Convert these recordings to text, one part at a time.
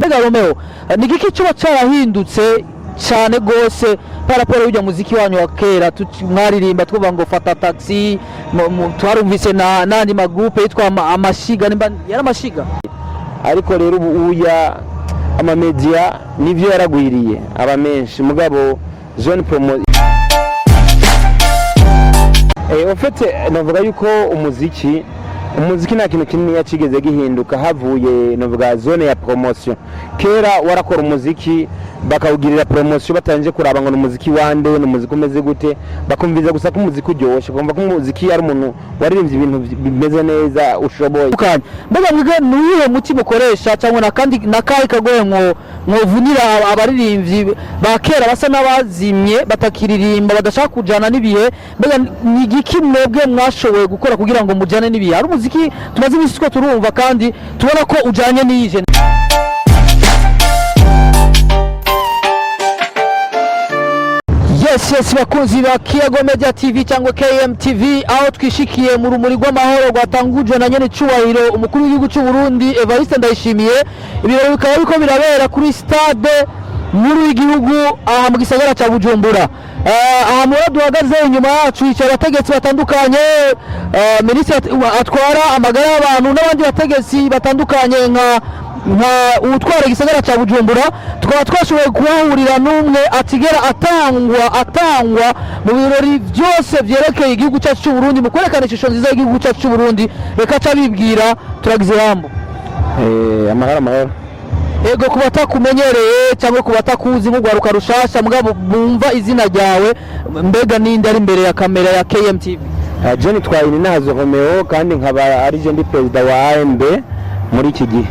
mbega Romeo ni igiki cyo cyarahindutse cyane gose paraporo y'ujya muziki wanyu wa kera mwaririmba twuva ngo fata taxi twarumvise nandi magroupe yitwa amashiga nimba yari amashiga ariko rero uya ama media nivyo yaragwiriye aba menshi mugabo zone promo ofete navuga yuko umuziki nta kintu kinini yacigeze gihinduka havuye navuga zone ya promotion kera warakora umuziki bakawugirira promotion batanje kuraba ngo umuziki wande n'umuziki umeze gute bakumviza gusa ko umuziki uryoshye kumva ko umuziki ari umuntu waririmbye ibintu bimeze neza ushoboye mbega mwige nuyihe muti mukoresha cyangwa nakaye kagoye vunira abaririmbyi bakera basa n'abazimye batakiririmba badashaka kujana n'ibihe mbega ni igiki mwebwe mwashoboye gukora kugira ngo mujane n'ibihe ari umuziki tumaze imisi two turumva kandi tubona ko ujanye n'ije Yes, bakunzi ba Kiyago Media TV cyangwa KMTV aho twishikiye mu rumuri rw'amahoro rwatangujwe na nyene cyubahiro umukuru w'igihugu cy'u Burundi Evariste Ndayishimiye ibirori bikaba biko birabera kuri stade nkuru y'igihugu aha mu gisagara cya Bujumbura aha muri duhagaze inyuma yacu yicara abategetsi batandukanye minisitiri atwara amagara y'abantu n'abandi bategetsi batandukanye nka utwara igisagara cya Bujumbura tukaba twashoboye kuhahurira n'umwe atigera atangwa mu birori byose byerekeye igihugu cyacu cy'u Burundi mu kwerekana ishusho nziza y'igihugu cyacu cy'u Burundi reka cabibwira turagize hambo amahoro ego kubatakumenyereye cyangwa kubatakuzi mu gwaruka rushasha mugabo bumva izina ryawe mbega ninde ari imbere ya kamera ya KMTV John Twayini nazo Romeo kandi nkaba ari je ndi president wa AMB muri iki gihe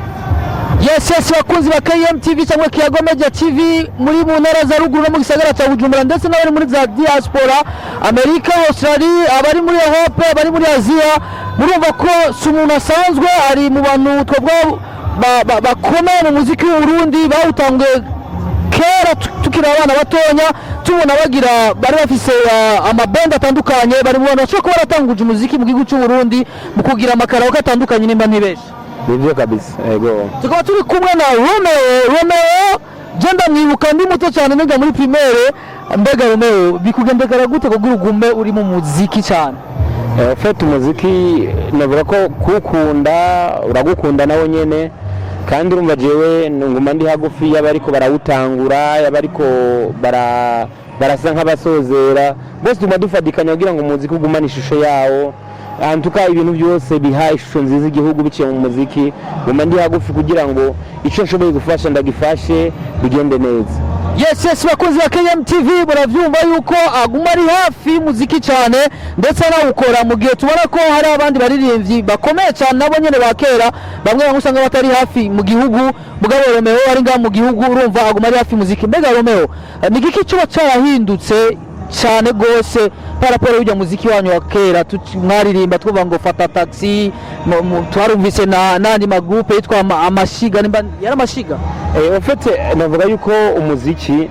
Yes, bakunzi ba KMTV cyangwa Kiyago Media TV muri mu ntara za ruguru no mu gisagara cya Bujumbura ndetse n'abari muri za diaspora Amerika, Australia, abari muri Europe, abari muri Asia murumva ko sumuntu asanzwe ari mu bantu twebwe bakomeye mu muziki w'u Burundi bawutanguye kera tukira abana batonya tubona bagira bari bafise amaband atandukanye bari mu bantu bashobora kuba baratanguje umuziki mu gihugu cy'u Burundi mu kugira amakaraoke atandukanye nimba ntibeshe nivyo kabisa ego tukaba turi kumwe na Romeo jenda mwibuka ndi muto cyane niga muri primaire mbega Romeo bikugendekara gute kugira ugume uri mu muziki cyane ufite umuziki navuga ko kukunda uragukunda nawo nyene kandi urumva jewe nguma ndi hagufi y'abariko barawutangura y'abariko barasa nk'abasozera bose tuma dufadikanya kugira ngo umuziki ugumane ishusho yawo antuka ibintu byose biha ishusho nziza igihugu biciye mu muziki nguma ndi hagufi kugira ngo icyo nshoboye gufasha ndagifashe bigende neza Yes, bakunzi ba KMTV baravyumva yuko aguma ari hafi muziki cyane ndetse anawukora mu gihe tubona ko hari abandi baririmbyi bakomeye cyane nabo nyene bakera bamwe usanga batari hafi mu gihugu mugabo Romeo ari nga mu gihugu urumva aguma ari hafi muziki mbega Romeo ni igiki cyo cyarahindutse cyane gose paraporo y'ujya muziki wanyu wa kera mwaririmba twuva ngo fata taxi twarumvise nandi magroupe yitwa amashiga nimba yari amashiga ofete navuga yuko umuziki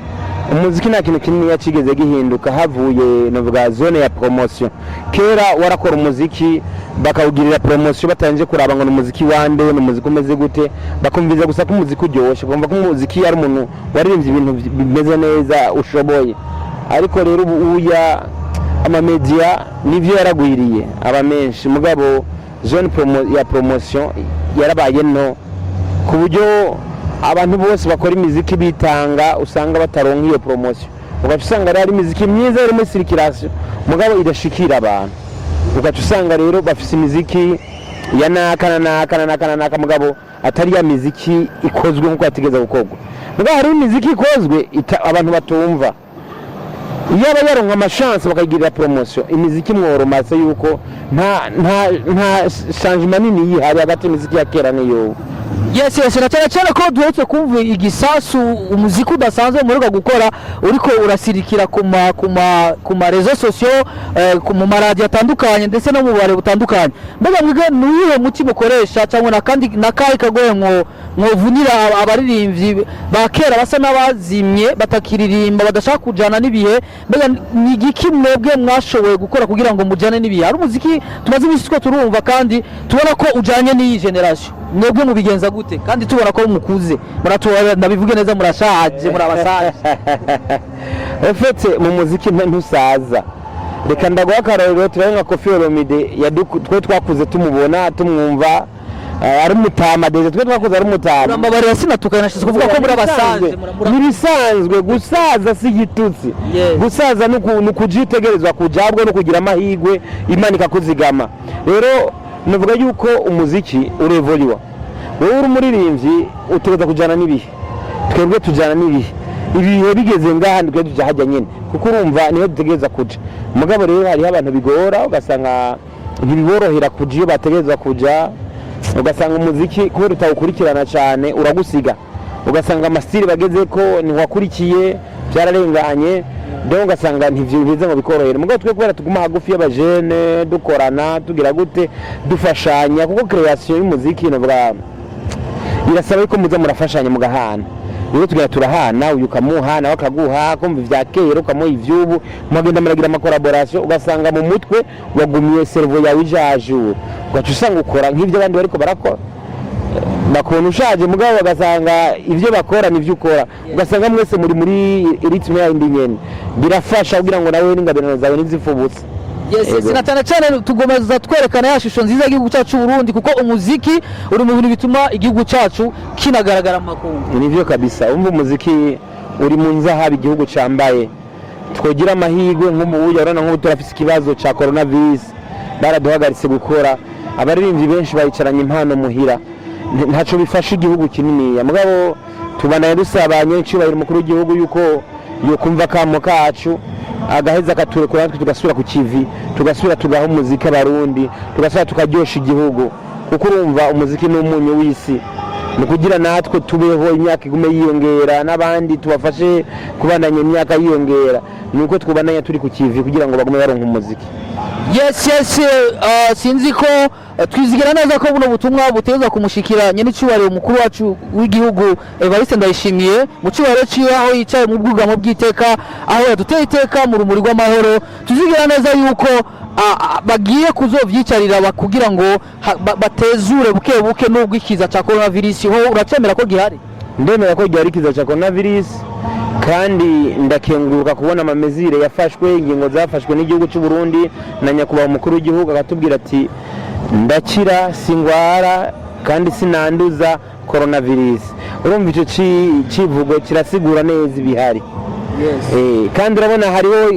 nta kintu kinini yacigeze gihinduka havuye navuga zone ya promotion kera warakora umuziki bakawugirira promotion batanje kuraba ngo umuziki wande n'umuziki umeze gute bakumviza gusa ko umuziki uryoshye kumva ko umuziki ari umuntu waririmbye ibintu bimeze neza ushoboye ariko rero uya ama media nivyo yaragwiriye aba menshi mugabo zone ya promotion yarabaye no ku buryo abantu bose bakora imiziki bitanga usanga bataronka iyo promotion ugaca usanga ari imiziki myiza iri muri circulation mugabo idashikira abantu ugaca usanga rero bafise imiziki ya naka mugabo atari ya miziki ikozwe nkuko yategeza gukorwa mugabo hari imiziki ikozwe abantu batumva iyo abayaronka amashance bakagirira promotion imiziki mworomase yuko nta changement nini yihari hagati imiziki ya kera niyo Yes, na cyane ko duhetse kumva igisasu umuziki udasanzwe muruga gukora uriko urasirikira ku ma réseaux sociaux mu maradio atandukanye ndetse no mu bare butandukanye mbega mwige nuyihe muti mukoresha cyangwa nakaye kagoye vunira abaririmbyi bakera basa n'abazimye batakiririmba badashaka kujana n'ibihe mbega ni igiki mwebwe mwashoboye gukora kugira ngo mujane n'ibihe ari umuziki tumaze imisi two turumva kandi tubona ko ujanye n'iyi generation mwebwe mubigenza gute kandi tubona ko mukuze muratora ndabivuge neza murashaje murabasaje efete mu muziki ntusaza reka ndaguha akarorero turabe nka Koffi Olomide twe twakuze tumubona tumwumva ari umutama deje twe twakuze ari umutama urambabarira sinatukana shize kuvuga ko murabasaje nirisanzwe gusaza si gitutsi gusaza nukujitegerezwa kujabwe no kugira amahigwe Imana ikakuzigama rero nuvuga yuko umuziki urevoliwa wowe uri umuririmbyi utegeza kujana n'ibihe twebwe tujana n'ibihe ibihe bigeze ngaha ndwe tujahajya nyene kuko urumva niho dutegereza kuja mugabo rero hari abantu bigora ugasanga ntibiborohera kuja iyo bategereza kuja ugasanga umuziki kubera utawukurikirana cyane uragusiga ugasanga amastili bageze ko ntiwakurikiye byararenganye donc ugasanga ntivyibize ngo bikorohere mugabo twe kubera tuguma hagufi y'abajene dukorana tugira gute dufashanya kuko creation y'umuziki novuga irasaba yuko muza murafashanya mugahana rero tugira turahana uyu kamuhana wakaguha kumva ivya kera ukamuha ivyubu mugenda muragira ama collaboration ugasanga mu mutwe wagumiye cerveau yawe ijajuru ugaca usanga ukora nk'ivyo abandi bariko barakora bakona ushaje mugabo bagasanga ivyo bakora nivyo ukora ugasanga mwese muri ritme ya indi nyene birafasha kugira ngo nawe n'ingabirano zawe nizifubutse sinatana cyane tugomeza twerekana ya shusho nziza y'igihugu cyacu Burundi kuko umuziki uri mu bintu bituma igihugu cyacu kinagaragara mu makungu nivyo kabisa umva umuziki uri mu nzahabi igihugu cambaye twogira amahigwe nk'umubuye urana nk'ubu turafise ikibazo ca coronavirus baraduhagaritse gukora abaririmbyi benshi bayicaranye impano muhira ntaco bifasha igihugu kinini mugabo tubanaye dusabanye icubahiro umukuru w'igihugu yuko yokumva kamo kacu agaheza akaturekura natwe tugasubira ku kivi tugasubira tugaha umuziki abarundi tugasubira tukaryosha igihugu kuko urumva umuziki ni umunyu w'isi ni kugira natwe tubeho imyaka igume yiyongera n'abandi tubafashe kubandanya imyaka yiyongera nuko twubananya turi ku kivi kugira ngo bagume baronka umuziki yes sinzi ko twizigira neza ko buno butumwa buteza kumushikira nyene cyubahiro umukuru wacu w'igihugu Evariste Ndayishimiye mu cyubahiro ciwe aho yicaye mu bwugamo bw'iteka aho yaduteye iteka mu rumuri rw'amahoro tuzigira neza yuko bagiye kuzovyicarira kugira ngo batezure buke buke n'ubwo ikiza ca coronavirus ho uracemera ko gihari ndemera ko gihari ikiza ca coronavirus kandi ndakenguruka kubona amamezire yafashwe ingingo zafashwe n'igihugu cy'u Burundi na nyakubahwa umukuru w'igihugu agatubwira ati ndakira singwara kandi sinanduza coronavirus urumva ico civugo kirasigura neza ibihari kandi urabona hariho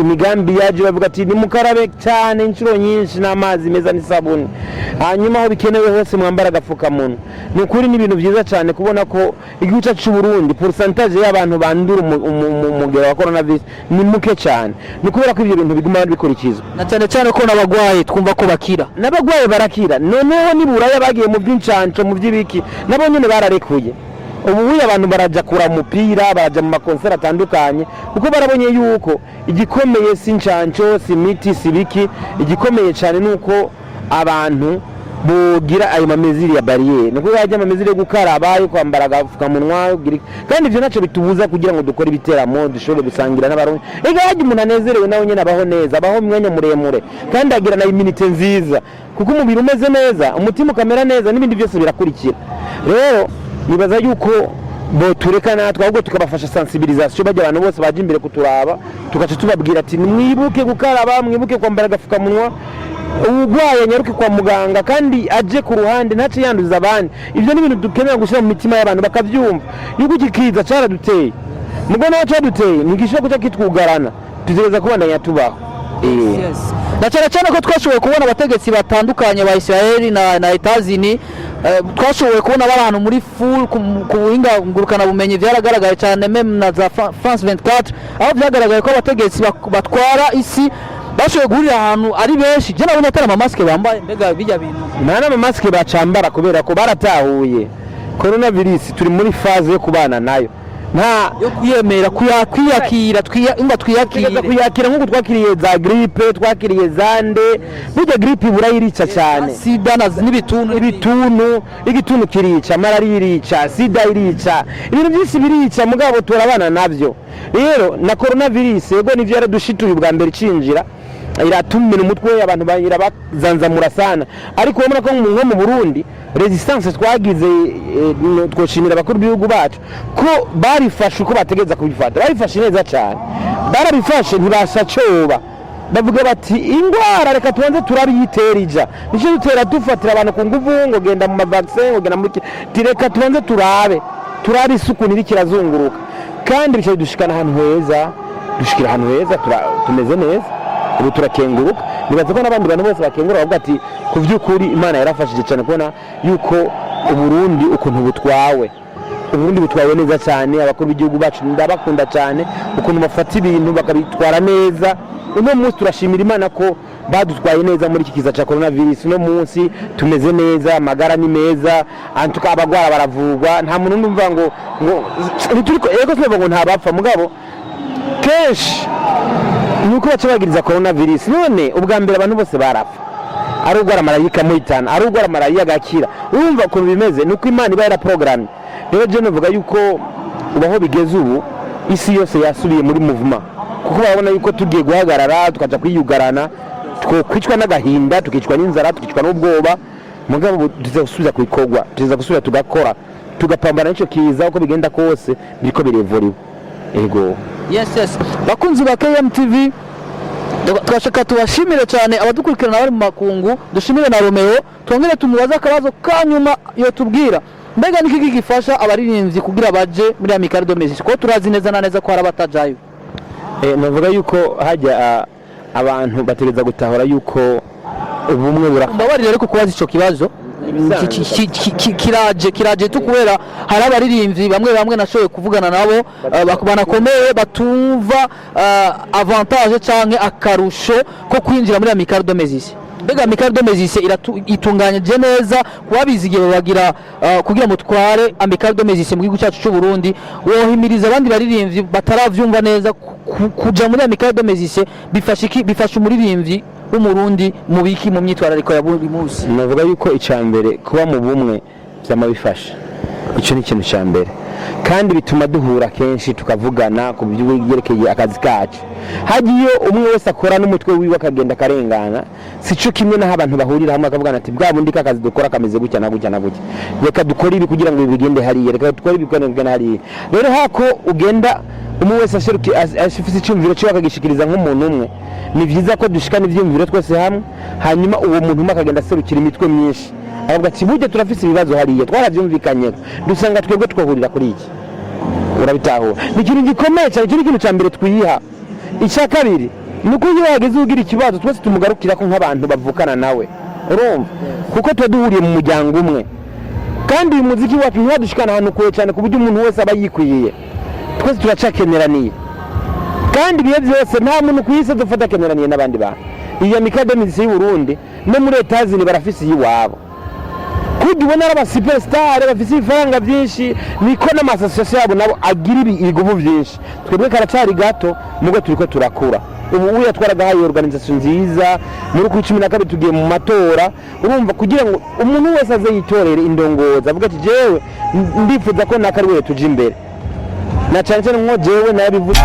imigambi yaje bavuga ati ni mukarabe cyane inshuro nyinshi n'amazi meza n'isabuni hanyuma aho bikenewe hose mwambara agafukamunwa ni ukuri n'ibintu byiza cyane kubona ko igihugu cyacu cy'u Burundi pourcentage y'abantu bandura umugero wa coronavirus ni muke cyane ni kubera ko ibyo bintu biguma bikurikizwa na cyane ko n'abagwayi twumva ko bakira n'abagwayi barakira noneho niburaya bagiye mu by'incanco mu by'ibiki nabo nyene bararekuye ubu abantu baraja kura umupira baraja mu makonsera atandukanye kuko barabonye yuko igikomeye si incanco si miti si biki igikomeye cyane nuko abantu bogira ayo mameziri ya barriere nuko yajya amameziri yo gukaraba yo kwambara agafukamunwa kandi ivyo naco bitubuza kugira ngo dukore ibiteramo dushobore gusangira n'abarundi ega yaje umuntu anezerewe nawe nyene abaho neza abaho mwanya muremure kandi agira na iminite nziza kuko umubiri umeze neza umutima ukamera neza n'ibindi byose birakurikira rero nibaza yuko bo tureka natwe ahubwo tukabafasha sensibilisation bajya abantu bose baje imbere kuturaba tugaca tubabwira ati mwibuke gukaraba mwibuke kwambara agafukamunwa urwaye nyaruke kwa muganga kandi aje ku ruhande ntace yanduza abandi ivyo ni ibintu dukenera gushira mu mitima y'abantu bakavyumva yuko ikiza caraduteye mugo naho caduteye nigishobora kuca kitwugarana tuzeza kubandanya tubaho na cyane ko twashoboye kubona abategetsi batandukanye ba Israeli na Etazini twashoboye kubona abantu muri full ku buhinga ngurukana bumenyi byaragaragaye cyane meme na za France 24 aho byagaragaye ko abategetsi batwara isi bashoboye guhurira ahantu ari benshi je nabonye atari amamasike bambaye mbega bijya bintu nta amamasike bacambara kubera ko baratahuye coronavirus turi muri phase yo kubana nayo nta yo kuyemera kwiyakira twiyakira nk'uko twakiriye za grippe twakiriye zande burya grippe burayirica cyane sida igituntu kirica malaria irica sida irica ibintu byinshi birica mugabo turabana navyo rero na coronavirus yego nivyo yaradushituye ubwa mbere cinjira iratumira umutwe abantu bayira bazanzamura sana ariko urabona ko nko mu Burundi resistance twagize twoshimira abakuru b'ibihugu bacu ko barifashe uko bategeza kubifata, barifashe neza cyane, barabifashe ntibashacoba, bavuga bati ingwara reka tubanze turabiyiterija, nicyo dutera dufatira abantu ku nguvu ngo genda mu mavaccine ngo genda muri reka tubanze turabe isuku niri kirazunguruka, kandi bicaye dushikana ahantu heza, dushikira ahantu heza, tumeze neza, ubu turakenguruka. Nibaza ko n'abandi bantu bose bakengura bavuga ati ku by'ukuri Imana yarafashije cyane kubona yuko Uburundi ukuntu butwawe, Uburundi butwawe neza cyane, abakuru b'igihugu bacu ndabakunda cyane ukuntu bafata ibintu bakabitwara neza. Uno munsi turashimira Imana ko badutwaye neza muri iki kiza cya coronavirus. Uno munsi tumeze neza, amagara ni meza, antuka abagwara baravurwa, nta muntu numva ngo ntituriko ego twebwe ngo nta bapfa, mugabo kenshi nuko baca bagiriza coronavirus. None ubwa mbere abantu bose barapfa, ari ugwara marayika muhitana, ari ugwara marayika agakira. Urumva ukuntu bimeze nuko Imana iba yaraprogramye. Rero je novuga yuko ubaho bigeze ubu isi yose yasubiye muri movement, kuko babona yuko tugiye guhagarara tukaja kwiyugarana, twicwa n'agahinda, tukicwa n'inzara, tukicwa n'ubwoba, mugabo tuzagusubiza kubikorwa, tuzagusubiza tugakora, tugapambana n'ico kiza uko bigenda kose biriko birevuriwe. Ego yes bakunzi ba KMTV, twashaka tubashimire cyane abadukurikirana bari mu makungu, dushimire na Romeo, twongere tumubaza akabazo kanyuma yo tubwira mbega niki gifasha abaririmbyi kugira baje muri Amical de Music, ko turazi neza na neza ko hari abatajayo. Navuga yuko hajya abantu bategeza gutahura yuko ubumwe mbabarira ariko kubaza ico kibazo kiraje tukubera hari abaririmbyi bamwe nashoboye kuvugana nabo banakomeye batumva avantage canke akarusho ko kwinjira muri Amical de Music. Mbega Amical de Music itunganyije neza kubabizigiye bagira kugira mutware Amical de Music mu gihugu cyacu cy'u Burundi, wohimiriza abandi baririmbyi bataravyumva neza kuja muri Amical de Music bifasha umuririmbyi w'umurundi mu biki mu myitwarariko ya buri munsi? Navuga yuko icambere kuba mu bumwe byamabifasha, ico ni ikintu cyambere, kandi bituma duhura kenshi tukavugana ku byerekeye akazi kacu. Hagiye umwe wese akora n'umutwe wiwe akagenda karengana, sico kimwe naho abantu bahurira hamwe akavugana ati bwa bundi akazi dukora kameze gutya na gutya na gutya, reka dukora ibi kugira ngo bigende hariya, reka dukora ibi kugira ngo bigende hariya. Rero hako ugenda umwe wese ashifise icyumviro cyo akagishikiriza nk'umuntu umwe, ni byiza ko dushikana ivyumviro twese hamwe, hanyuma uwo muntu umwe akagenda aserukira imitwe myinshi, avuga ati burya turafise ibibazo hariya twaravyumvikanye, dusanga twebwe twahurira kuri iki. Urabitahura ni ikintu gikomeye cyane, cyo ikintu cya mbere twiha. Icya kabiri nuko iyo wageze ugira ikibazo twese tumugarukira ko nk'abantu bavukana nawe, urumva, kuko tuba duhuriye mu muryango umwe, kandi uyu muziki wacu ntiwadushikana ahantu kure cyane ku buryo umuntu wese aba yikwiye, twese turacakeneraniye, kandi ibihe byose nta muntu ku isi dufata akeneraniye n'abandi bantu. Iyi Amical de Music y'u Burundi no muri Etazini barafise iyiwabo, kujya ubona ari abasuperstar bafise ibifaranga byinshi, niko n'amasosiyete yabo nabo agira ibiguvu byinshi. Twebwe karacari gato nubwo turiko turakura. Ubu yatwaraga hayo organisation nziza muri ku 12 tugiye mu matora, urumva kugira ngo umuntu wese aze yitorere indongoza avuga ati jewe ndifuza ko nakari wewe tuje imbere, na cyane cyane ngo jewe nabivuze